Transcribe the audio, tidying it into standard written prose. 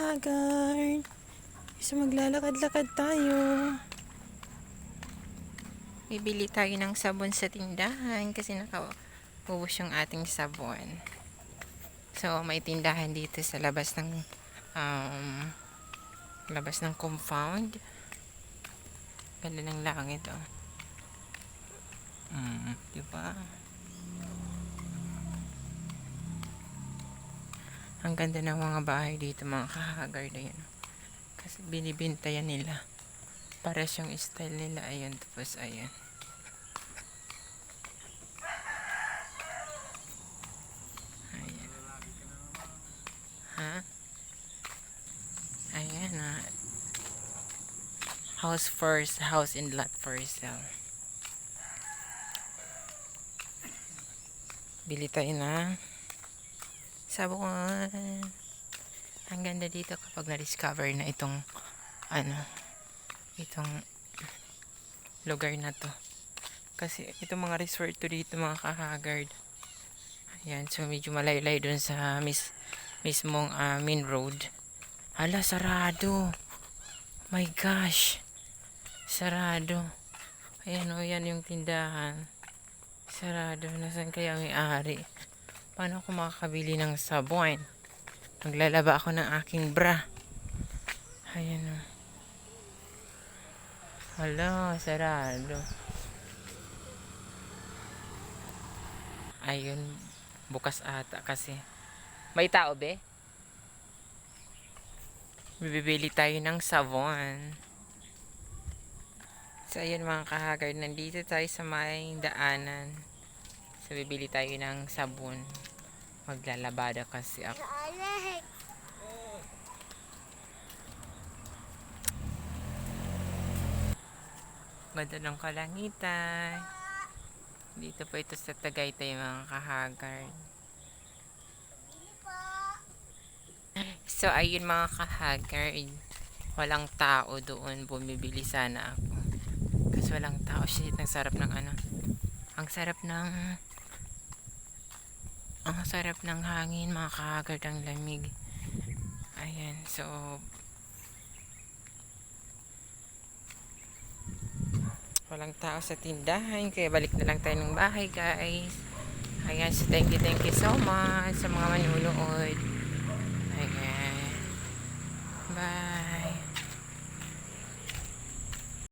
kahagard. So maglalakad-lakad tayo. Bibili tayo ng sabon sa tindahan kasi nakaubos yung ating sabon. So may tindahan dito sa labas ng compound. Ganda ng langit, oh. Diba? Ang ganda ng mga bahay dito, mga kahagard. Ayan. Kasi binibintayan nila. Pares yung style nila. Ayan. Tapos ayan. Ayan. Ha? Ayan, ha. House and lot for sale. Bili tayo na sabon. Ang ganda dito kapag na-discover na itong lugar na to. Kasi itong mga resort to dito, mga kahagard. Ayan, so medyo malaylay dun sa mismong main road. Hala, sarado. My gosh. Sarado. Ayan, o, yan yung tindahan. Sarado. Nasaan kaya may ari? Paano ako makakabili ng sabon? Maglalaba ako ng aking bra. Ayan, o. Hala, sarado. Ayun, bukas ata kasi. May tao, be? Bibili tayo ng sabon. So, ayun mga kahagard, nandito tayo sa may daanan. So, bibili tayo ng sabon. Maglalabada kasi ako. Ganda ng kalangitan. Dito po ito sa Tagaytay, mga kahagard. So, ayun mga kahagard. Walang tao doon. Bumibili sana ako. Kasi walang tao. Shit, ang sarap ng Ang sarap ng hangin, mga kahagard, ang lamig. Ayan, so walang tao sa tindahan, kaya balik na lang tayo ng bahay, guys. Ayan, so thank you so much sa mga manunood. Ayan, bye.